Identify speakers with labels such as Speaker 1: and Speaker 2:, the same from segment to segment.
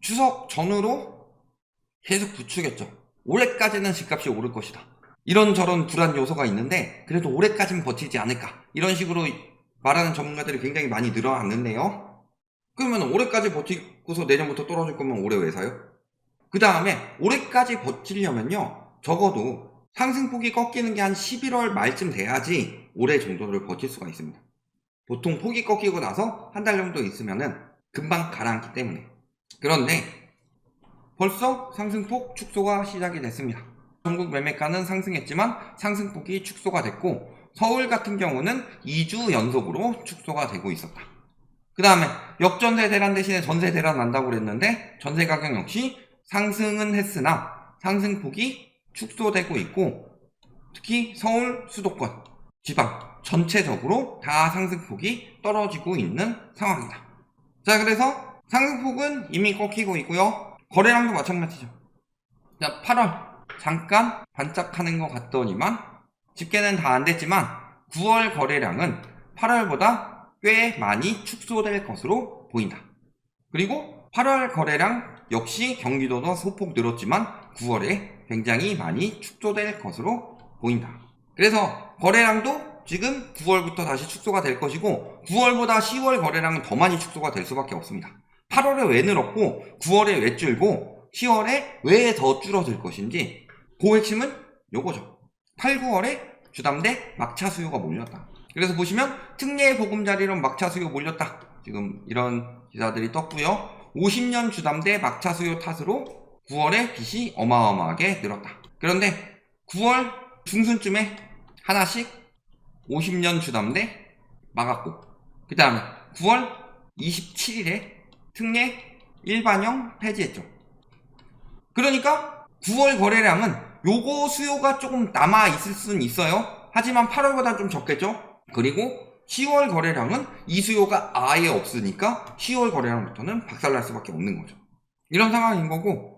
Speaker 1: 추석 전후로 계속 부추겼죠. 올해까지는 집값이 오를 것이다. 이런저런 불안 요소가 있는데 그래도 올해까지는 버티지 않을까. 이런 식으로 말하는 전문가들이 굉장히 많이 늘어났는데요. 그러면 올해까지 버티고서 내년부터 떨어질 거면 올해 왜 사요? 그 다음에 올해까지 버티려면요. 적어도 상승폭이 꺾이는 게 한 11월 말쯤 돼야지 올해 정도를 버틸 수가 있습니다. 보통 폭이 꺾이고 나서 한 달 정도 있으면은 금방 가라앉기 때문에. 그런데 벌써 상승폭 축소가 시작이 됐습니다. 전국 매매가는 상승했지만 상승폭이 축소가 됐고 서울 같은 경우는 2주 연속으로 축소가 되고 있었다. 그 다음에 역전세 대란 대신에 전세 대란 난다고 그랬는데 전세 가격 역시 상승은 했으나 상승폭이 축소되고 있고 특히 서울 수도권, 지방 전체적으로 다 상승폭이 떨어지고 있는 상황이다. 자, 그래서 상승폭은 이미 꺾이고 있고요. 거래량도 마찬가지죠. 자, 8월 잠깐 반짝하는 것 같더니만 집계는 다 안 됐지만 9월 거래량은 8월보다 꽤 많이 축소될 것으로 보인다. 그리고 8월 거래량 역시 경기도도 소폭 늘었지만 9월에 굉장히 많이 축소될 것으로 보인다. 그래서 거래량도 지금 9월부터 다시 축소가 될 것이고 9월보다 10월 거래량은 더 많이 축소가 될 수밖에 없습니다. 8월에 왜 늘었고 9월에 왜 줄고 10월에 왜 더 줄어들 것인지 그 핵심은 요거죠. 8, 9월에 주담대 막차 수요가 몰렸다. 그래서 보시면 특례 보금자리론 막차 수요 몰렸다. 지금 이런 기사들이 떴고요. 50년 주담대 막차 수요 탓으로 9월에 빚이 어마어마하게 늘었다. 그런데 9월 중순쯤에 하나씩 50년 주담대 막았고 그 다음에 9월 27일에 특례 일반형 폐지했죠. 그러니까 9월 거래량은 요거 수요가 조금 남아있을 수는 있어요. 하지만 8월보다 좀 적겠죠. 그리고 10월 거래량은 이 수요가 아예 없으니까 10월 거래량부터는 박살날 수밖에 없는 거죠. 이런 상황인 거고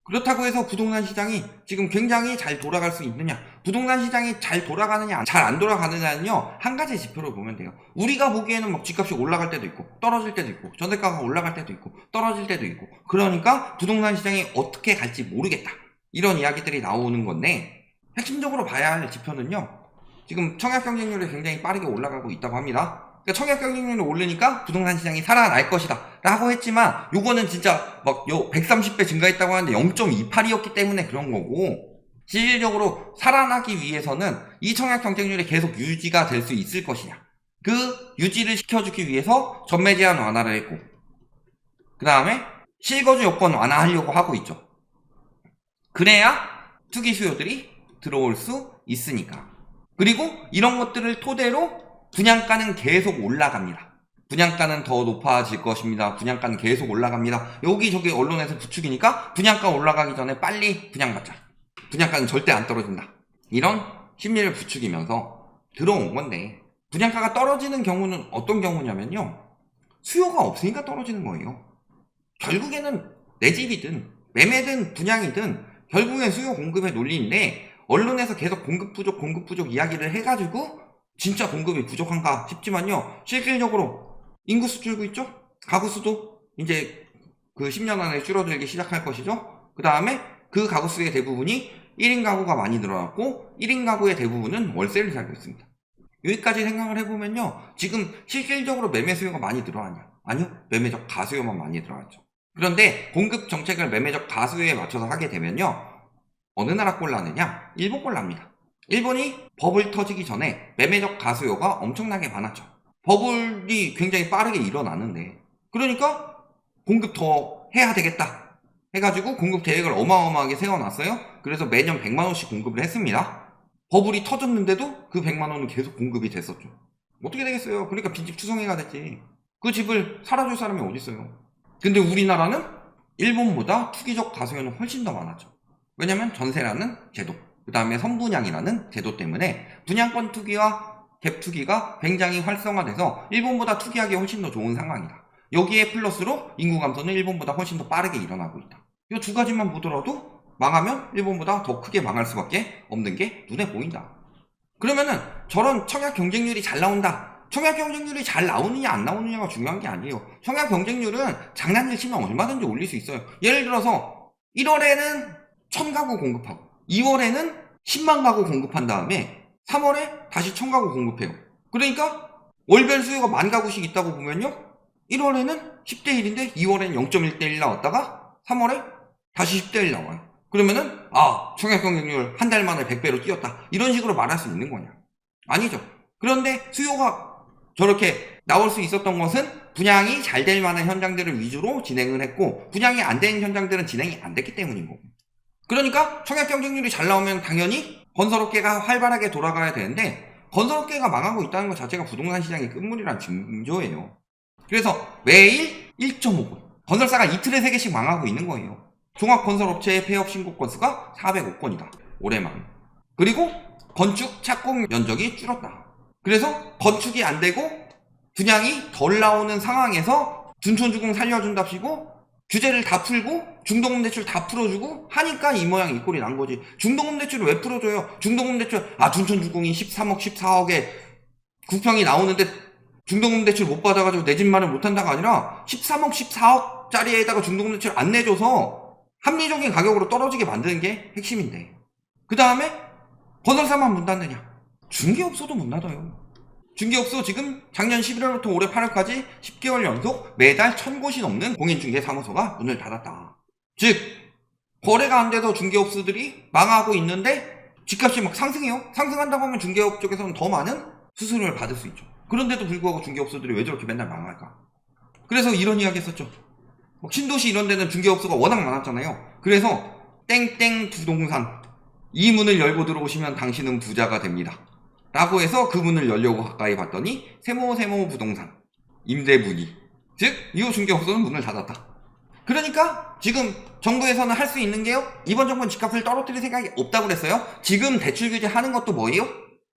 Speaker 1: 그렇다고 해서 부동산 시장이 지금 굉장히 잘 돌아갈 수 있느냐, 부동산 시장이 잘 돌아가느냐 잘 안 돌아가느냐는요 한 가지 지표를 보면 돼요. 우리가 보기에는 막 집값이 올라갈 때도 있고 떨어질 때도 있고 전세가가 올라갈 때도 있고 떨어질 때도 있고 그러니까 부동산 시장이 어떻게 갈지 모르겠다 이런 이야기들이 나오는 건데 핵심적으로 봐야 할 지표는요 지금 청약 경쟁률이 굉장히 빠르게 올라가고 있다고 합니다. 그러니까 청약 경쟁률이 오르니까 부동산 시장이 살아날 것이다 라고 했지만 요거는 진짜 막 130배 증가했다고 하는데 0.28이었기 때문에 그런 거고 실질적으로 살아나기 위해서는 이 청약 경쟁률이 계속 유지가 될 수 있을 것이냐 그 유지를 시켜주기 위해서 전매 제한 완화를 했고 그 다음에 실거주 요건 완화하려고 하고 있죠. 그래야 투기 수요들이 들어올 수 있으니까. 그리고 이런 것들을 토대로 분양가는 계속 올라갑니다. 분양가는 더 높아질 것입니다. 분양가는 계속 올라갑니다. 여기저기 언론에서 부추기니까 분양가 올라가기 전에 빨리 분양받자. 분양가는 절대 안 떨어진다. 이런 심리를 부추기면서 들어온 건데 분양가가 떨어지는 경우는 어떤 경우냐면요. 수요가 없으니까 떨어지는 거예요. 결국에는 내 집이든 매매든 분양이든 결국엔 수요 공급의 논리인데 언론에서 계속 공급 부족 이야기를 해가지고 진짜 공급이 부족한가 싶지만요. 실질적으로 인구수 줄고 있죠? 가구수도 이제 그 10년 안에 줄어들기 시작할 것이죠. 그 다음에 그 가구수의 대부분이 1인 가구가 많이 늘어났고 1인 가구의 대부분은 월세를 살고 있습니다. 여기까지 생각을 해보면요. 지금 실질적으로 매매 수요가 많이 늘어나냐? 아니요. 매매적 가수요만 많이 늘어났죠. 그런데 공급 정책을 매매적 가수요에 맞춰서 하게 되면요. 어느 나라 꼴나느냐? 일본 꼴납니다. 일본이 버블 터지기 전에 매매적 가수요가 엄청나게 많았죠. 버블이 굉장히 빠르게 일어나는데 그러니까 공급 더 해야 되겠다 해가지고 공급 계획을 어마어마하게 세워놨어요. 그래서 매년 100만원씩 공급을 했습니다. 버블이 터졌는데도 그 100만원은 계속 공급이 됐었죠. 어떻게 되겠어요? 그러니까 빈집 투성이가 됐지. 그 집을 살아줄 사람이 어디 있어요? 근데 우리나라는 일본보다 투기적 가수요는 훨씬 더 많았죠. 왜냐면 전세라는 제도, 그 다음에 선분양이라는 제도 때문에 분양권 투기와 갭 투기가 굉장히 활성화돼서 일본보다 투기하기 훨씬 더 좋은 상황이다. 여기에 플러스로 인구 감소는 일본보다 훨씬 더 빠르게 일어나고 있다. 이 두 가지만 보더라도 망하면 일본보다 더 크게 망할 수밖에 없는 게 눈에 보인다. 그러면은 저런 청약 경쟁률이 잘 나온다 청약 경쟁률이 잘 나오느냐 안 나오느냐가 중요한 게 아니에요. 청약 경쟁률은 장난질 치면 얼마든지 올릴 수 있어요. 예를 들어서 1월에는 1000가구 공급하고 2월에는 10만 가구 공급한 다음에 3월에 다시 1000가구 공급해요. 그러니까 월별 수요가 10,000가구씩 있다고 보면요, 1월에는 10대1인데 2월에는 0.1대1 나왔다가 3월에 다시 10대1 나와요. 그러면은 청약 경쟁률 한 달 만에 100배로 뛰었다, 이런 식으로 말할 수 있는 거냐? 아니죠. 그런데 수요가 저렇게 나올 수 있었던 것은 분양이 잘 될 만한 현장들을 위주로 진행을 했고, 분양이 안 되는 현장들은 진행이 안 됐기 때문인 거고. 그러니까 청약 경쟁률이 잘 나오면 당연히 건설업계가 활발하게 돌아가야 되는데, 건설업계가 망하고 있다는 것 자체가 부동산 시장의 끝물이란 징조예요. 그래서 매일 1.5건, 건설사가 이틀에 3개씩 망하고 있는 거예요. 종합건설업체의 폐업 신고 건수가 405건이다. 올해만. 그리고 건축 착공 면적이 줄었다. 그래서 건축이 안 되고 분양이 덜 나오는 상황에서 둔촌주공 살려준답시고 규제를 다 풀고 중도금 대출 다 풀어주고 하니까 이 모양 이 꼴이 난 거지. 중도금 대출을 왜 풀어줘요? 중도금 대출, 둔촌주공이 13억 14억에 9평이 나오는데 중도금 대출 못 받아가지고 내 집 마련 못한다가 아니라 13억 14억짜리에다가 중도금 대출 안 내줘서 합리적인 가격으로 떨어지게 만드는 게 핵심인데, 그 다음에 건설사만 문 닫느냐? 중개업소도 문 닫아요. 중개업소 지금 작년 11월부터 올해 8월까지 10개월 연속 매달 1000곳이 넘는 공인중개사무소가 문을 닫았다. 즉 거래가 안 돼서 중개업소들이 망하고 있는데 집값이 막 상승해요. 상승한다고 하면 중개업 쪽에서는 더 많은 수수료를 받을 수 있죠. 그런데도 불구하고 중개업소들이 왜 저렇게 맨날 망할까? 그래서 이런 이야기 했었죠. 신도시 이런 데는 중개업소가 워낙 많았잖아요. 그래서 땡땡 부동산, 이 문을 열고 들어오시면 당신은 부자가 됩니다 라고 해서 그 문을 열려고 가까이 봤더니 세모 부동산 임대문의, 즉 이후 중개업소는 문을 닫았다. 그러니까 지금 정부에서는 할 수 있는 게요, 이번 정부는 집값을 떨어뜨릴 생각이 없다고 그랬어요. 지금 대출 규제 하는 것도 뭐예요?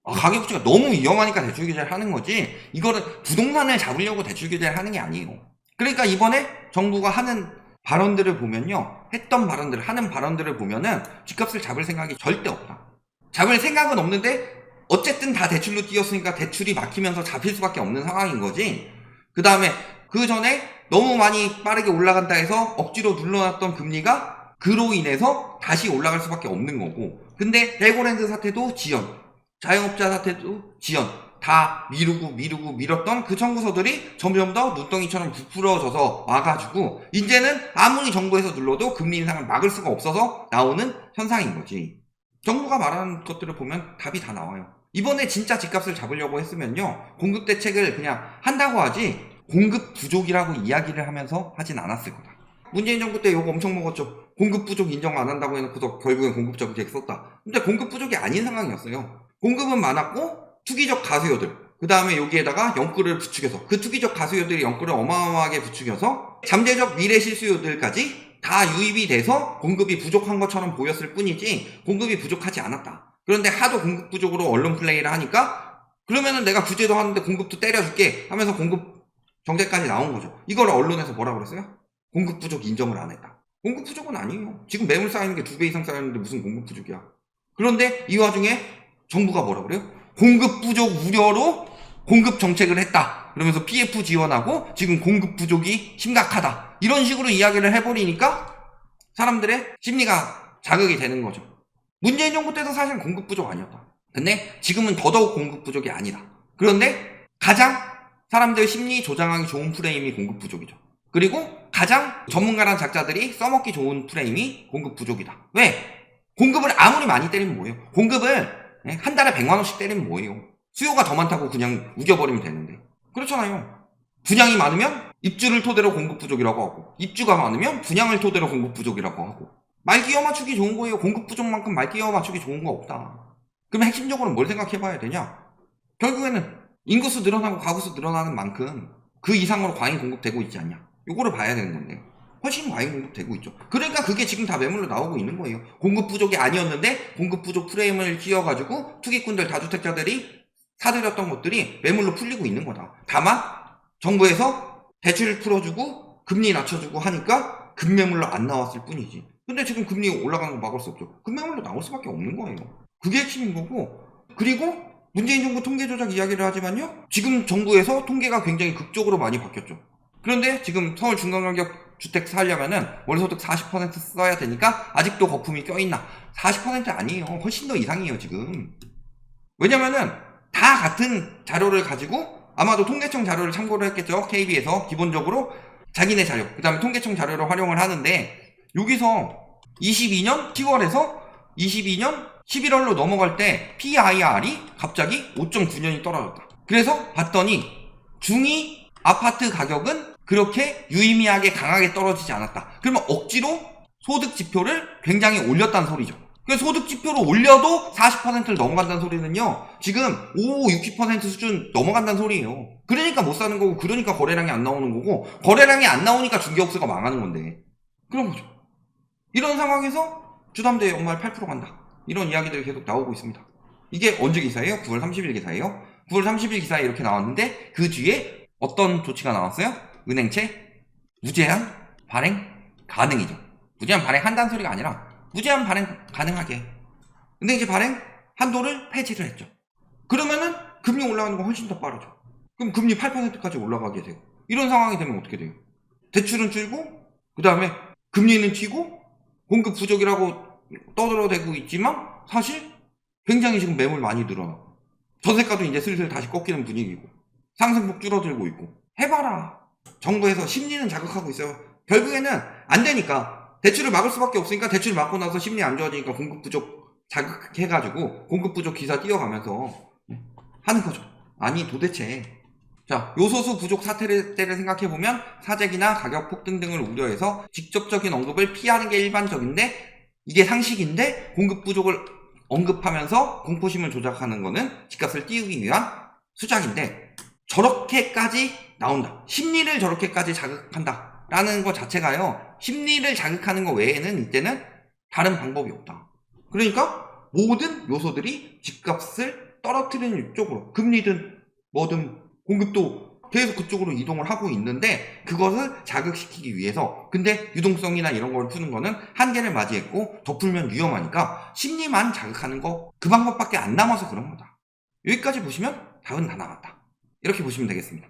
Speaker 1: 가격 부채가 너무 위험하니까 대출 규제를 하는 거지, 이거는 부동산을 잡으려고 대출 규제를 하는 게 아니에요. 그러니까 이번에 정부가 하는 발언들을 보면요, 하는 발언들을 보면은 집값을 잡을 생각이 절대 없다. 잡을 생각은 없는데 어쨌든 다 대출로 뛰었으니까 대출이 막히면서 잡힐 수밖에 없는 상황인 거지. 그 다음에 그 전에 너무 많이 빠르게 올라간다 해서 억지로 눌러놨던 금리가 그로 인해서 다시 올라갈 수밖에 없는 거고, 근데 레고랜드 사태도 지연, 자영업자 사태도 지연, 다 미뤘던 그 청구서들이 점점 더 눈덩이처럼 부풀어져서 와가지고 이제는 아무리 정부에서 눌러도 금리 인상을 막을 수가 없어서 나오는 현상인 거지. 정부가 말하는 것들을 보면 답이 다 나와요. 이번에 진짜 집값을 잡으려고 했으면요, 공급 대책을 그냥 한다고 하지 공급 부족이라고 이야기를 하면서 하진 않았을 거다. 문재인 정부 때 욕 엄청 먹었죠. 공급 부족 인정 안 한다고 해놓고서 결국엔 공급 정책 썼다. 근데 공급 부족이 아닌 상황이었어요. 공급은 많았고 투기적 가수요들, 그 다음에 여기에다가 영끌을 부추겨서, 그 투기적 가수요들이 영끌을 어마어마하게 부추겨서 잠재적 미래 실수요들까지 다 유입이 돼서 공급이 부족한 것처럼 보였을 뿐이지 공급이 부족하지 않았다. 그런데 하도 공급 부족으로 언론 플레이를 하니까 그러면은 내가 규제도 하는데 공급도 때려줄게 하면서 공급 정책까지 나온 거죠. 이걸 언론에서 뭐라고 그랬어요? 공급 부족 인정을 안 했다. 공급 부족은 아니에요. 지금 매물 쌓이는 게 2배 이상 쌓였는데 무슨 공급 부족이야. 그런데 이 와중에 정부가 뭐라고 그래요? 공급 부족 우려로 공급 정책을 했다. 그러면서 PF 지원하고 지금 공급 부족이 심각하다. 이런 식으로 이야기를 해버리니까 사람들의 심리가 자극이 되는 거죠. 문재인 정부 때도 사실 공급 부족 아니었다. 근데 지금은 더더욱 공급 부족이 아니다. 그런데 가장 사람들 심리 조장하기 좋은 프레임이 공급 부족이죠. 그리고 가장 전문가란 작자들이 써먹기 좋은 프레임이 공급 부족이다. 왜? 공급을 아무리 많이 때리면 뭐예요? 공급을 한 달에 100만 원씩 때리면 뭐예요? 수요가 더 많다고 그냥 우겨버리면 되는데. 그렇잖아요. 분양이 많으면 입주를 토대로 공급 부족이라고 하고, 입주가 많으면 분양을 토대로 공급 부족이라고 하고. 말기어 맞추기 좋은 거예요. 공급 부족만큼 말기어 맞추기 좋은 거 없다. 그럼 핵심적으로 뭘 생각해봐야 되냐? 결국에는 인구수 늘어나고 가구수 늘어나는 만큼 그 이상으로 과잉 공급되고 있지 않냐? 요거를 봐야 되는 건데 훨씬 과잉 공급되고 있죠. 그러니까 그게 지금 다 매물로 나오고 있는 거예요. 공급 부족이 아니었는데 공급 부족 프레임을 씌워가지고 투기꾼들, 다주택자들이 사들였던 것들이 매물로 풀리고 있는 거다. 다만 정부에서 대출 풀어주고 금리 낮춰주고 하니까 급매물로 안 나왔을 뿐이지. 근데 지금 금리 올라가는 거 막을 수 없죠. 급매물로 나올 수밖에 없는 거예요. 그게 핵심인 거고, 그리고 문재인 정부 통계 조작 이야기를 하지만요. 지금 정부에서 통계가 굉장히 극적으로 많이 바뀌었죠. 그런데 지금 서울 중간가격 주택 살려면은 월소득 40% 써야 되니까 아직도 거품이 껴있나? 40% 아니에요. 훨씬 더 이상이에요, 지금. 왜냐면은 다 같은 자료를 가지고 아마도 통계청 자료를 참고를 했겠죠. KB에서 기본적으로 자기네 자료, 그 다음에 통계청 자료를 활용을 하는데 여기서 22년 10월에서 22년 11월로 넘어갈 때 PIR이 갑자기 5.9년이 떨어졌다. 그래서 봤더니 중위 아파트 가격은 그렇게 유의미하게 강하게 떨어지지 않았다. 그러면 억지로 소득 지표를 굉장히 올렸다는 소리죠. 그래서 소득 지표를 올려도 40%를 넘어간다는 소리는요, 지금 60% 수준 넘어간다는 소리예요. 그러니까 못 사는 거고, 그러니까 거래량이 안 나오는 거고, 거래량이 안 나오니까 중개업소가 망하는 건데, 그런 거죠. 이런 상황에서 주담대 연말 8% 간다, 이런 이야기들이 계속 나오고 있습니다. 이게 언제 기사예요? 9월 30일 기사예요. 9월 30일 기사에 이렇게 나왔는데 그 뒤에 어떤 조치가 나왔어요? 은행채 무제한 발행 가능이죠. 무제한 발행한다는 소리가 아니라 무제한 발행 가능하게 은행채 발행 한도를 폐지를 했죠. 그러면은 금리 올라가는 거 훨씬 더 빠르죠. 그럼 금리 8%까지 올라가게 돼요. 이런 상황이 되면 어떻게 돼요? 대출은 줄고, 그 다음에 금리는 튀고, 공급 부족이라고 떠들어대고 있지만 사실 굉장히 지금 매물 많이 늘어나고, 전세가도 이제 슬슬 다시 꺾이는 분위기고, 상승폭 줄어들고 있고. 해봐라. 정부에서 심리는 자극하고 있어요. 결국에는 안 되니까 대출을 막을 수밖에 없으니까, 대출 막고 나서 심리 안 좋아지니까 공급 부족 자극해가지고 공급 부족 기사 띄어가면서 하는 거죠. 아니 도대체 자, 요소수 부족 사태를 생각해보면 사재기나 가격 폭등 등을 우려해서 직접적인 언급을 피하는 게 일반적인데, 이게 상식인데 공급 부족을 언급하면서 공포심을 조작하는 거는 집값을 띄우기 위한 수작인데, 저렇게까지 나온다. 심리를 저렇게까지 자극한다 라는 것 자체가요, 심리를 자극하는 거 외에는 이때는 다른 방법이 없다. 그러니까 모든 요소들이 집값을 떨어뜨리는 쪽으로, 금리든 뭐든 공급도 계속 그쪽으로 이동을 하고 있는데, 그것을 자극시키기 위해서, 근데 유동성이나 이런 걸 푸는 거는 한계를 맞이했고 더 풀면 위험하니까 심리만 자극하는 거, 그 방법밖에 안 남아서 그런 거다. 여기까지 보시면 답은 다 나왔다, 이렇게 보시면 되겠습니다.